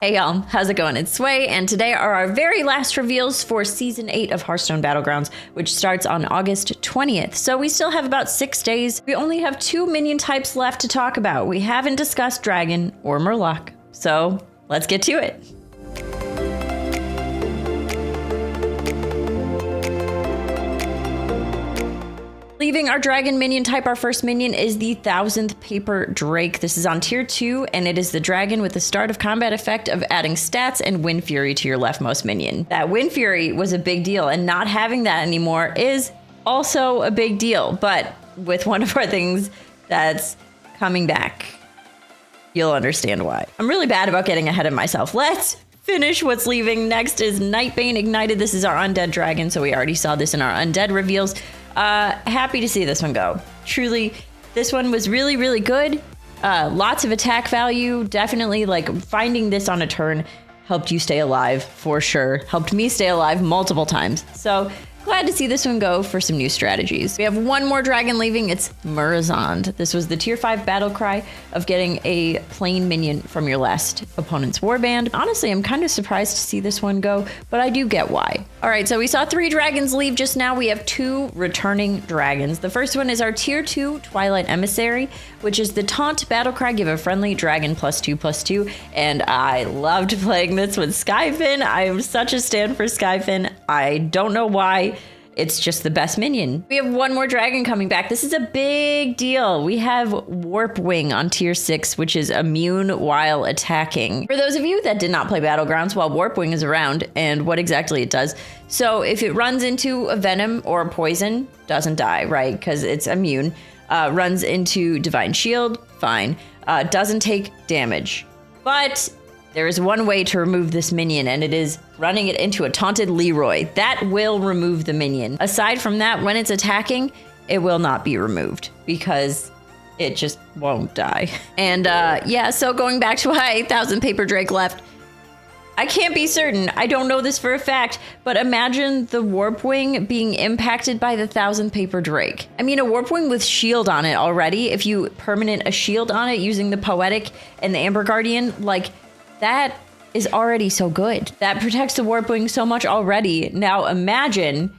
Hey y'all, how's it going? It's Sway, and today are our very last reveals for Season 8 of Hearthstone Battlegrounds, which starts on August 20th. So we still have about 6 days. We only have 2 minion types left to talk about. We haven't discussed Dragon or Murloc, so let's get to it. Leaving our dragon minion type, our first minion is the Thousandth Paper Drake. This is on tier 2, and it is the dragon with the start of combat effect of adding stats and Wind Fury to your leftmost minion. That Wind Fury was a big deal, and not having that anymore is also a big deal. But with one of our things that's coming back, you'll understand why. I'm really bad about getting ahead of myself. Let's finish what's leaving. Next is Nightbane Ignited. This is our undead dragon, so we already saw this in our undead reveals. Happy to see this one go. Truly, this one was really, really good. Lots of attack value. Definitely, like, finding this on a turn helped you stay alive for sure. Helped me stay alive multiple times. So glad to see this one go for some new strategies. We have one more dragon leaving. It's Murozond. This was the tier 5 battle cry of getting a plain minion from your last opponent's warband. Honestly, I'm kind of surprised to see this one go, but I do get why. All right, so we saw 3 dragons leave just now. We have 2 returning dragons. The first one is our tier 2 Twilight Emissary, which is the taunt battle cry. Give a friendly dragon +2/+2. And I loved playing this with Skyfin. I am such a stan for Skyfin. I don't know why. It's just the best minion. We have one more dragon coming back. This is a big deal. We have Warpwing on tier 6, which is immune while attacking. For those of you that did not play Battlegrounds while Warpwing is around and what exactly it does. So if it runs into a venom or a poison, doesn't die, right? Because it's immune. Runs into Divine Shield, fine. Doesn't take damage. But there is one way to remove this minion, and it is running it into a taunted Leroy. That will remove the minion. Aside from that, when it's attacking, it will not be removed because it just won't die. And yeah, so going back to why 1000 Paper Drake left, I can't be certain. I don't know this for a fact, but imagine the Warpwing being impacted by the 1000 Paper Drake. I mean, a Warpwing with shield on it already, if you permanent a shield on it using the Poetic and the Amber Guardian, like, that is already so good. That protects the Warpwing so much already. Now imagine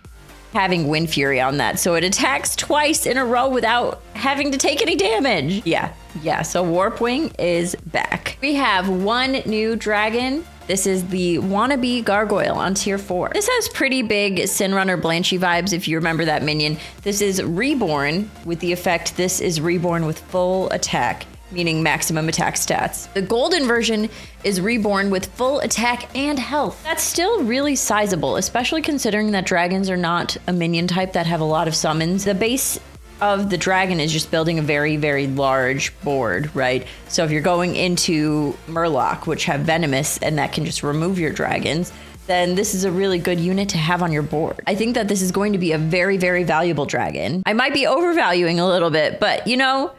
having Wind Fury on that, so it attacks twice in a row without having to take any damage. Yeah, so Warpwing is back. We have one new dragon. This is the Wannabe Gargoyle on tier 4. This has pretty big Sinrunner Blanchy vibes if you remember that minion. This is reborn with the effect, this is reborn with full attack, meaning maximum attack stats. The golden version is reborn with full attack and health. That's still really sizable, especially considering that dragons are not a minion type that have a lot of summons. The base of the dragon is just building a very, very large board, right? So if you're going into Murloc, which have venomous and that can just remove your dragons, then this is a really good unit to have on your board. I think that this is going to be a very, very valuable dragon. I might be overvaluing a little bit, but you know,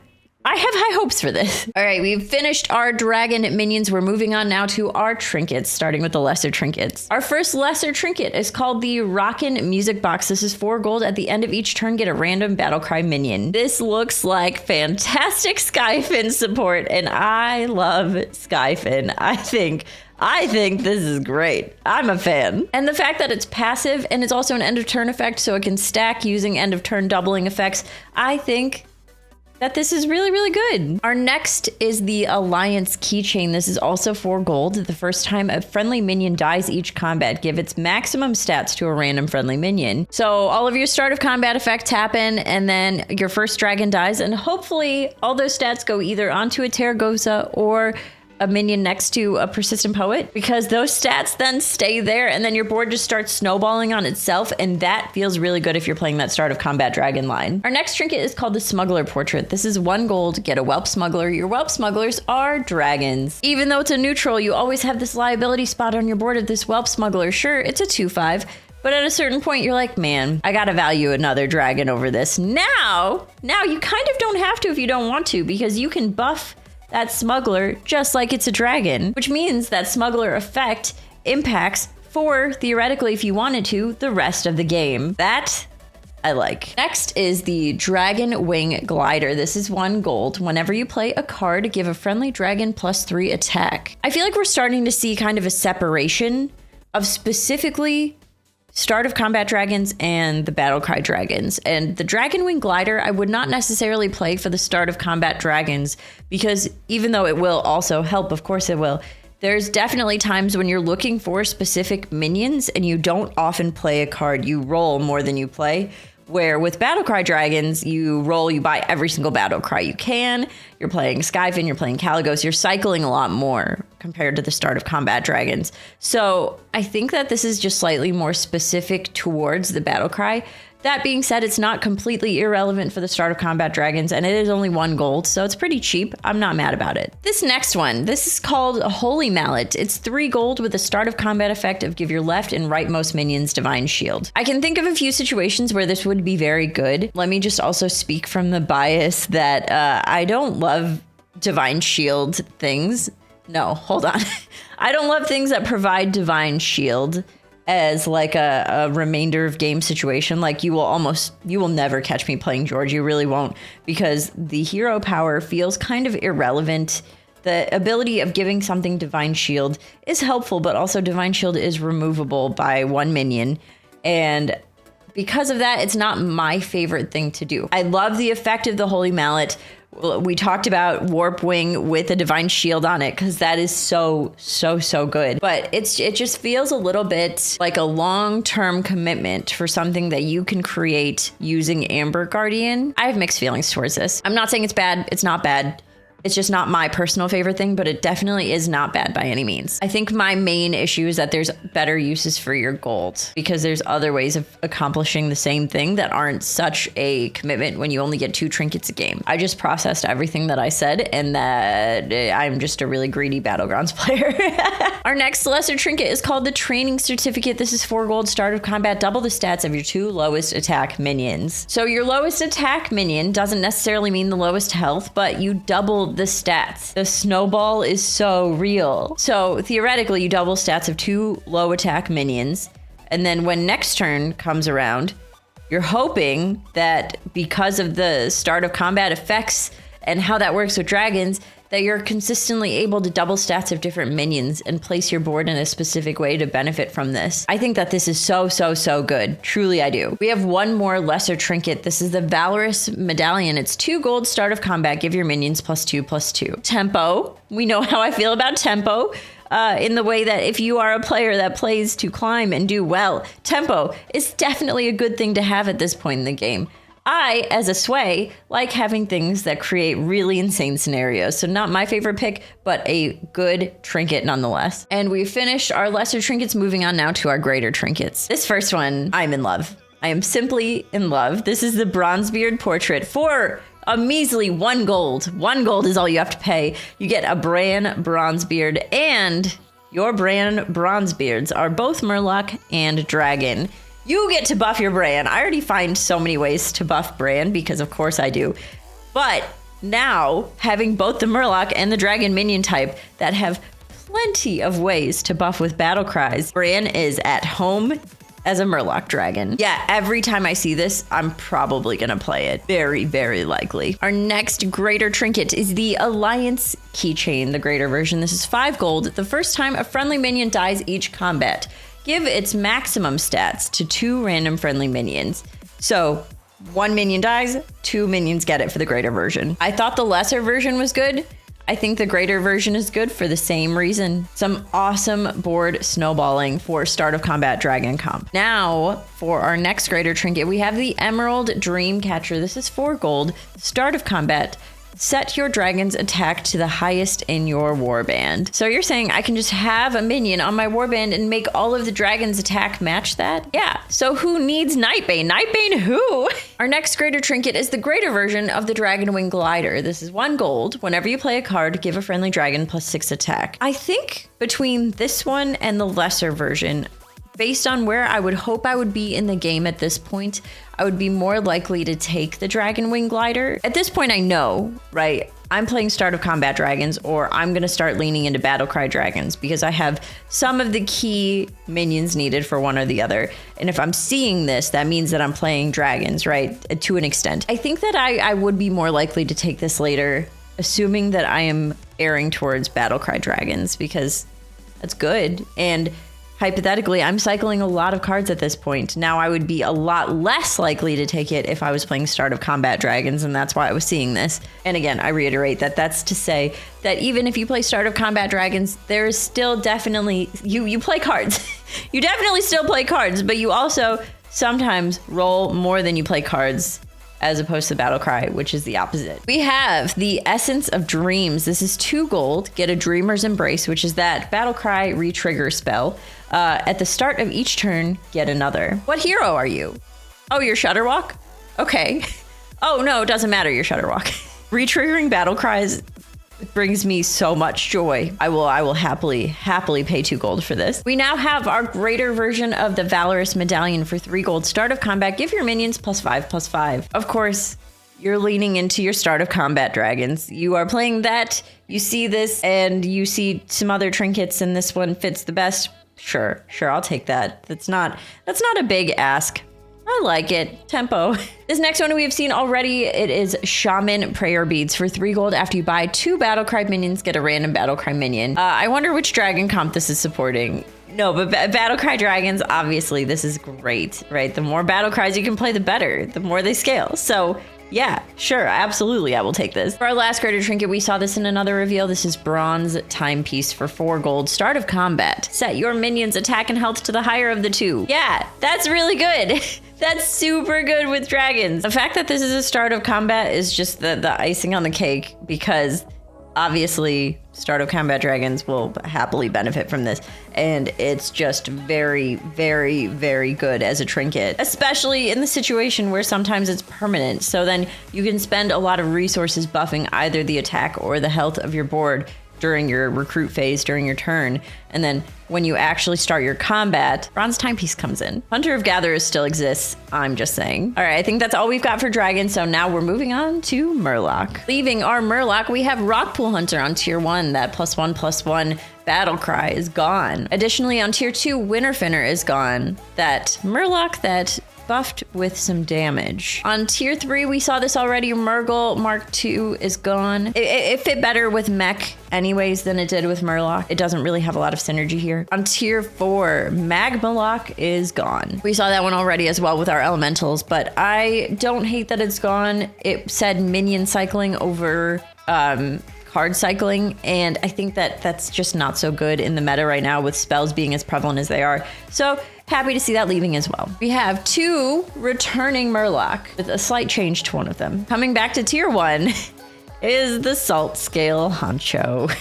I have high hopes for this. All right, we've finished our dragon minions. We're moving on now to our trinkets, starting with the lesser trinkets. Our first lesser trinket is called the Rockin Music Box. This is 4 gold. At the end of each turn, get a random battle cry minion. This looks like fantastic Skyfin support, and I love Skyfin. I think this is great. I'm a fan. And the fact that it's passive and it's also an end of turn effect, so it can stack using end of turn doubling effects, I think that this is really, really good. Our next is the Alliance Keychain. This is also 4 gold. The first time a friendly minion dies each combat, give its maximum stats to a random friendly minion. So all of your start of combat effects happen, and then your first dragon dies, and hopefully all those stats go either onto a Terragosa or a minion next to a Persistent Poet, because those stats then stay there and then your board just starts snowballing on itself, and that feels really good if you're playing that start of combat dragon line. Our next trinket is called the Smuggler Portrait. This is 1 gold, get a Whelp Smuggler. Your Whelp Smugglers are dragons. Even though it's a neutral, you always have this liability spot on your board of this Whelp Smuggler. Sure, it's a 2/5, but at a certain point you're like, man, I gotta value another dragon over this. Now you kind of don't have to if you don't want to, because you can buff that smuggler just like it's a dragon, which means that smuggler effect impacts for, theoretically, if you wanted to, the rest of the game. That I like. Next is the Dragonwing Glider. This is 1 gold. Whenever you play a card, give a friendly dragon +3 attack. I feel like we're starting to see kind of a separation of specifically start of combat dragons and the battlecry dragons. And the Dragonwing Glider, I would not necessarily play for the start of combat dragons, because even though it will also help, of course it will, there's definitely times when you're looking for specific minions and you don't often play a card. You roll more than you play. Where with Battlecry Dragons, you roll, you buy every single Battlecry you can. You're playing Skyfin, you're playing Caligos, you're cycling a lot more compared to the start of Combat Dragons. So I think that this is just slightly more specific towards the Battlecry. That being said, it's not completely irrelevant for the start of Combat Dragons, and it is only 1 gold, so it's pretty cheap. I'm not mad about it. This next one, this is called Holy Mallet. It's 3 gold with the start of combat effect of give your left and rightmost minions Divine Shield. I can think of a few situations where this would be very good. Let me just also speak from the bias that I don't love Divine Shield things. No, hold on. I don't love things that provide Divine Shield as like a remainder of game situation. Like you will never catch me playing George. You really won't, because the hero power feels kind of irrelevant. The ability of giving something Divine Shield is helpful, but also Divine Shield is removable by 1 minion. And because of that, it's not my favorite thing to do. I love the effect of the Holy Mallet. We talked about Warpwing with a Divine Shield on it because that is so good. But it just feels a little bit like a long-term commitment for something that you can create using Amber Guardian. I have mixed feelings towards this. I'm not saying it's bad. It's not bad. It's just not my personal favorite thing, but it definitely is not bad by any means. I think my main issue is that there's better uses for your gold, because there's other ways of accomplishing the same thing that aren't such a commitment when you only get 2 trinkets a game. I just processed everything that I said, and that I'm just a really greedy Battlegrounds player. Our next lesser trinket is called the Training Certificate. This is 4 gold, start of combat, double the stats of your 2 lowest attack minions. So your lowest attack minion doesn't necessarily mean the lowest health, but you double the stats. The snowball is so real. So theoretically, you double stats of 2 low attack minions, and then when next turn comes around, you're hoping that because of the start of combat effects and how that works with dragons, that you're consistently able to double stats of different minions and place your board in a specific way to benefit from this. I think that this is so good. Truly, I do. We have 1 more lesser trinket. This is the Valorous Medallion. It's 2 gold, start of combat, give your minions +2/+2. Tempo. We know how I feel about tempo. In the way that if you are a player that plays to climb and do well, tempo is definitely a good thing to have at this point in the game. I, as a sway, like having things that create really insane scenarios. So not my favorite pick, but a good trinket nonetheless. And we finished our lesser trinkets, moving on now to our greater trinkets. This first one, I'm in love. I am simply in love. This is the Bronzebeard Portrait for a measly 1 gold. 1 gold is all you have to pay. You get a Bran Bronzebeard, and your Bran Bronzebeards are both Murloc and Dragon. You get to buff your Bran. I already find so many ways to buff Bran, because of course I do. But now, having both the Murloc and the Dragon minion type that have plenty of ways to buff with battle cries, Bran is at home as a Murloc dragon. Yeah, every time I see this, I'm probably gonna play it. Very likely. Our next greater trinket is the Alliance Keychain, the greater version. This is 5 gold. The first time a friendly minion dies each combat, give its maximum stats to 2 random friendly minions. So 1 minion dies, 2 minions get it for the greater version. I thought the lesser version was good. I think the greater version is good for the same reason. Some awesome board snowballing for start of combat dragon comp. Now, for our next greater trinket, we have the Emerald Dreamcatcher. This is 4 gold, start of combat. Set your dragon's attack to the highest in your warband. So you're saying I can just have a minion on my warband and make all of the dragon's attack match that? Yeah, so who needs Nightbane? Nightbane who? Our next greater trinket is the greater version of the Dragonwing Glider. This is 1 gold. Whenever you play a card, give a friendly dragon +6 attack. I think between this one and the lesser version, based on where I would hope I would be in the game at this point, I would be more likely to take the Dragonwing Glider. At this point, I know, right? I'm playing Start of Combat Dragons, or I'm going to start leaning into Battlecry Dragons because I have some of the key minions needed for one or the other. And if I'm seeing this, that means that I'm playing dragons, right? To an extent. I think that I would be more likely to take this later, assuming that I am erring towards Battlecry Dragons, because that's good. And hypothetically, I'm cycling a lot of cards at this point. Now, I would be a lot less likely to take it if I was playing Start of Combat Dragons, and that's why I was seeing this. And again, I reiterate that that's to say that even if you play Start of Combat Dragons, there is still definitely, you play cards. You definitely still play cards, but you also sometimes roll more than you play cards, as opposed to Battlecry, which is the opposite. We have the Essence of Dreams. This is 2 gold. Get a Dreamer's Embrace, which is that Battlecry retrigger spell. At the start of each turn, get another. What hero are you? Oh, you're Shudderwalk? Okay. Oh, no, it doesn't matter, you're Shudderwalk. Retriggering Battlecries brings me so much joy. I will happily pay 2 gold for this. We now have our greater version of the Valorous Medallion for 3 gold. Start of combat, give your minions +5/+5. Of course, you're leaning into your Start of Combat Dragons. You are playing that, you see this, and you see some other trinkets, and this one fits the best. Sure, I'll take that. That's not a big ask. I like it. Tempo. This next one we have seen already. It is Shaman Prayer Beads for 3 gold. After you buy 2 Battlecry minions, get a random Battlecry minion. I wonder which dragon comp this is supporting. No, but Battlecry Dragons, obviously, this is great, right? The more Battlecries you can play, the better. The more they scale. So yeah, sure, absolutely, I will take this. For our last greater trinket, we saw this in another reveal. This is Bronze Timepiece for 4 gold. Start of combat. Set your minions' attack and health to the higher of the 2. Yeah, that's really good. That's super good with dragons. The fact that this is a Start of combat is just the icing on the cake, because obviously Start of Combat Dragons will happily benefit from this, and it's just very, very, very good as a trinket, especially in the situation where sometimes it's permanent. So then you can spend a lot of resources buffing either the attack or the health of your board during your recruit phase, during your turn. And then when you actually start your combat, Bronze Timepiece comes in. Hunter of Gatherers still exists, I'm just saying. All right, I think that's all we've got for dragons, so now we're moving on to Murloc. Leaving our Murloc, we have Rockpool Hunter on tier 1. That +1/+1 battle cry is gone. Additionally, on tier 2, Winterfinner is gone. That Murloc that buffed with some damage. On tier 3, we saw this already. Mrgl Mk II is gone. It fit better with Mech anyways than it did with Murloc. It doesn't really have a lot of synergy here. On tier 4, Magmaloc is gone. We saw that one already as well with our elementals, but I don't hate that it's gone. It said minion cycling over card cycling, and I think that that's just not so good in the meta right now with spells being as prevalent as they are. So happy to see that leaving as well. We have 2 returning Murloc with a slight change to one of them. Coming back to tier 1 is the Saltscale Honcho.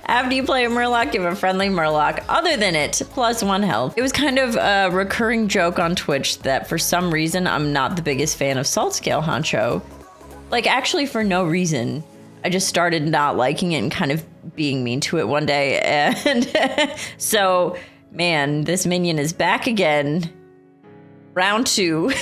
After you play a Murloc, give a friendly Murloc other than it +1 health. It was kind of a recurring joke on Twitch that for some reason I'm not the biggest fan of Saltscale Honcho. Like, actually for no reason. I just started not liking it and kind of being mean to it one day. And so, man, this minion is back again. Round 2.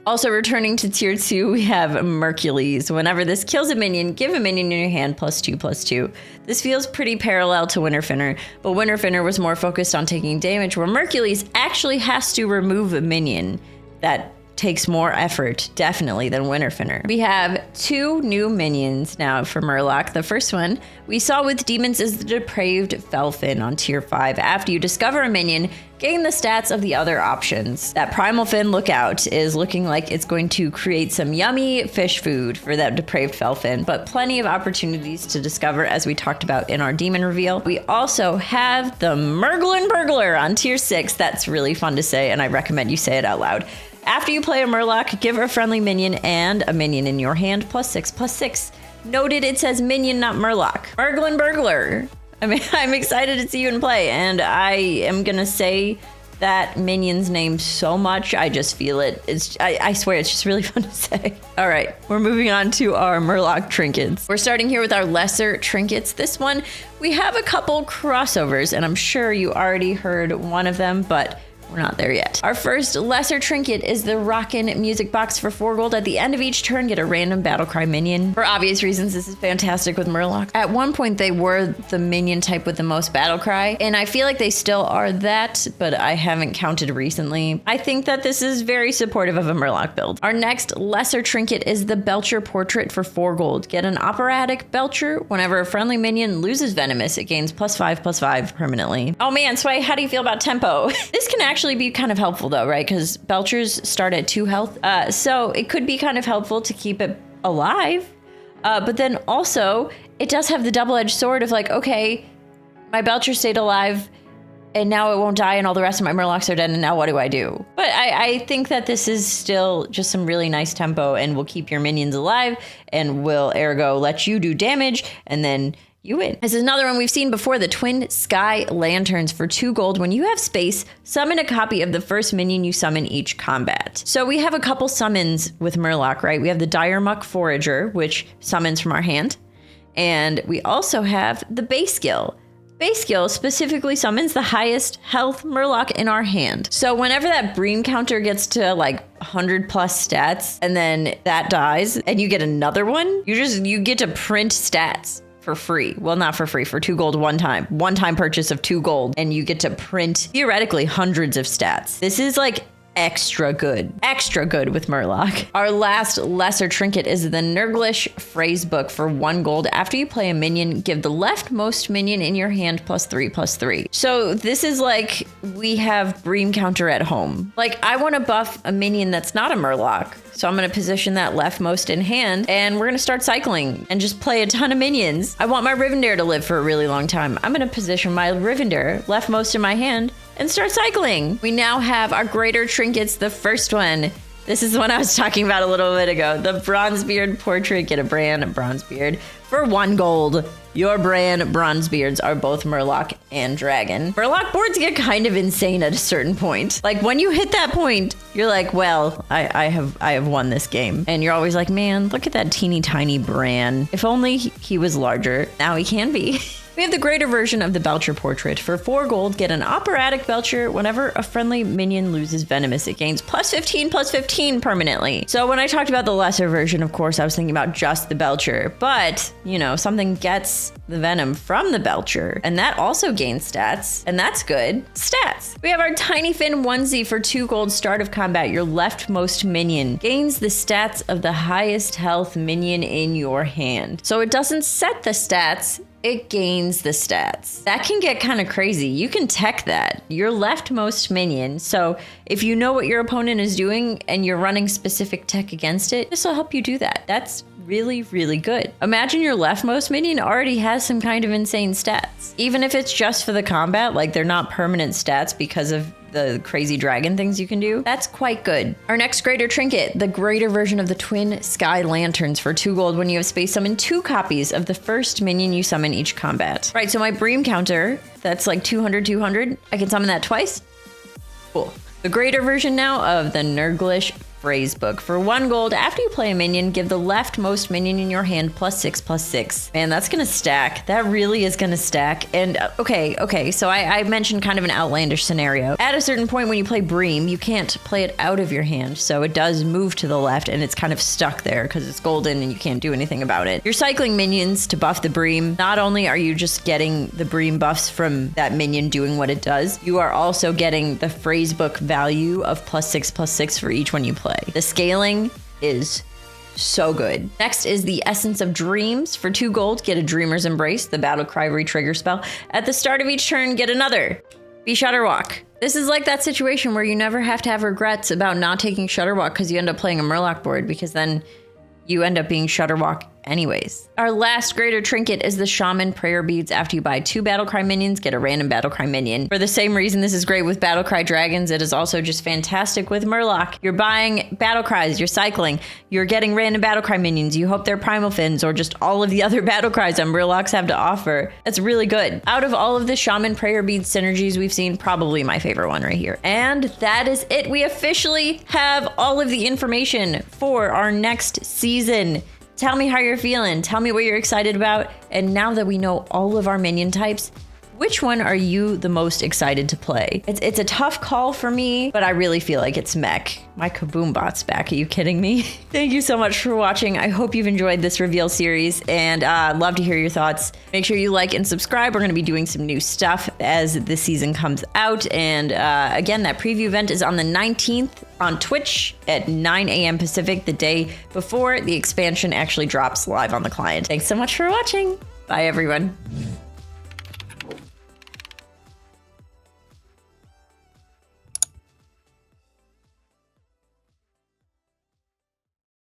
Also returning to tier 2, we have Mercules. Whenever this kills a minion, give a minion in your hand +2/+2. This feels pretty parallel to Winterfinner, but Winterfinner was more focused on taking damage, where Mercules actually has to remove a minion. That takes more effort, definitely, than Winterfinner. We have 2 new minions now for Murloc. The first one we saw with demons is the Depraved Felfin on tier 5. After you discover a minion, gain the stats of the other options. That Primal Fin lookout is looking like it's going to create some yummy fish food for that Depraved Felfin, but plenty of opportunities to discover, as we talked about in our demon reveal. We also have the Mrglin Burglar on tier 6. That's really fun to say, and I recommend you say it out loud. After you play a Murloc, give a friendly minion and a minion in your hand +6/+6. Noted it says minion, not Murloc. Mrglin Burglar. I mean, I'm excited to see you in play, and I am gonna say that minion's name so much. I just feel it. I swear, it's just really fun to say. All right, we're moving on to our Murloc trinkets. We're starting here with our lesser trinkets. This one, we have a couple crossovers, and I'm sure you already heard one of them, but we're not there yet. Our first lesser trinket is the Rockin Music Box for 4 gold. At the end of each turn, get a random Battlecry minion. For obvious reasons, this is fantastic with Murloc. At one point, they were the minion type with the most Battlecry, and I feel like they still are that, but I haven't counted recently. I think that this is very supportive of a Murloc build. Our next lesser trinket is the Belcher Portrait for 4 gold. Get an operatic Belcher. Whenever a friendly minion loses Venomous, it gains +5/+5 permanently. Oh man, Sway, how do you feel about tempo? This can actually be kind of helpful though, right? Because Belchers start at 2 health. So it could be kind of helpful to keep it alive. But then also, it does have the double-edged sword of like, okay, my Belcher stayed alive, and now it won't die, and all the rest of my Murlocs are dead, and now what do I do? But I think that this is still just some really nice tempo, and will keep your minions alive, and will ergo let you do damage, and then you win. This is another one we've seen before, the Twin Sky Lanterns for 2 gold. When you have space, summon a copy of the first minion you summon each combat. So we have a couple summons with Murloc, right? We have the Dire Muck Forager, which summons from our hand. And we also have the base skill. Base skill specifically summons the highest health Murloc in our hand. So whenever that Bream counter gets to like 100 plus stats, and then that dies, and you get another one, you get to print stats for free. Well, not for free, for 2 gold one time. One-time purchase of 2 gold, and you get to print, theoretically, hundreds of stats. This is like extra good with Murloc. Our last lesser trinket is the Nerglish Phrasebook for 1 gold. After you play a minion, give the leftmost minion in your hand +3/+3. So this is like, we have Bream counter at home. Like, I want to buff a minion that's not a Murloc. So I'm going to position that leftmost in hand, and we're going to start cycling and just play a ton of minions. I want my Rivendare to live for a really long time. I'm going to position my Rivendare leftmost in my hand and start cycling. We now have our greater trinkets. The first one, this is the one I was talking about a little bit ago. The Bronzebeard Portrait. Get a brand Bronzebeard for 1 gold. Your brand Bronzebeards are both Murloc and Dragon. Murloc boards get kind of insane at a certain point. Like, when you hit that point, you're like, well, I have won this game. And you're always like, man, look at that teeny tiny Bran. If only he was larger. Now he can be. We have the greater version of the Belcher Portrait. For 4 gold, get an operatic Belcher. Whenever a friendly minion loses Venomous, it gains +15/+15 permanently. So when I talked about the lesser version, of course, I was thinking about just the Belcher. But, you know, something gets the Venom from the Belcher, and that also gains stats, and that's good. Stats. We have our Tinyfin Onesie for 2 gold. Start of combat. Your leftmost minion gains the stats of the highest health minion in your hand. So it doesn't set the stats, it gains the stats. That can get kind of crazy. You can tech that. Your leftmost minion. So if you know what your opponent is doing and you're running specific tech against it, this will help you do that. That's really, really good. Imagine your leftmost minion already has some kind of insane stats. Even if it's just for the combat, like they're not permanent stats because of the crazy dragon things you can do. That's quite good. Our next greater trinket, the greater version of the Twin Sky Lanterns for 2 gold. When you have space, summon 2 copies of the first minion you summon each combat. Right, so my Bream counter, that's like 200. I can summon that twice. Cool. The greater version now of the Nerglish Phrasebook. For 1 gold, after you play a minion, give the leftmost minion in your hand +6/+6. Man, that's gonna stack. That really is gonna stack. And okay, so I mentioned kind of an outlandish scenario. At a certain point when you play Bream, you can't play it out of your hand, so it does move to the left and it's kind of stuck there because it's golden and you can't do anything about it. You're cycling minions to buff the Bream. Not only are you just getting the Bream buffs from that minion doing what it does, you are also getting the Phrasebook value of +6/+6 for each one you play. The scaling is so good. Next is the Essence of Dreams. For 2 gold, get a Dreamer's Embrace, the Battlecry re-trigger spell. At the start of each turn, get another. Be Shudderwalk. This is like that situation where you never have to have regrets about not taking Shudderwalk because you end up playing a Murloc board, because then you end up being Shudderwalk anyways. Our last greater trinket is the Shaman Prayer Beads. After you buy 2 Battlecry minions, get a random Battlecry minion. For the same reason this is great with Battlecry Dragons, it is also just fantastic with Murloc. You're buying Battlecries, you're cycling, you're getting random Battlecry minions, you hope they're Primal Fins or just all of the other Battlecries that Murlocs have to offer. That's really good. Out of all of the Shaman Prayer Beads synergies we've seen, probably my favorite one right here. And that is it. We officially have all of the information for our next season. Tell me how you're feeling. Tell me what you're excited about. And now that we know all of our minion types, Which one are you the most excited to play? It's a tough call for me, but I really feel like it's Mech. My Kaboom bot's back. Are you kidding me? Thank you so much for watching. I hope you've enjoyed this reveal series, and love to hear your thoughts. Make sure you like and subscribe. We're going to be doing some new stuff as the season comes out. And again, that preview event is on the 19th on Twitch at 9 a.m. Pacific, the day before the expansion actually drops live on the client. Thanks so much for watching. Bye, everyone.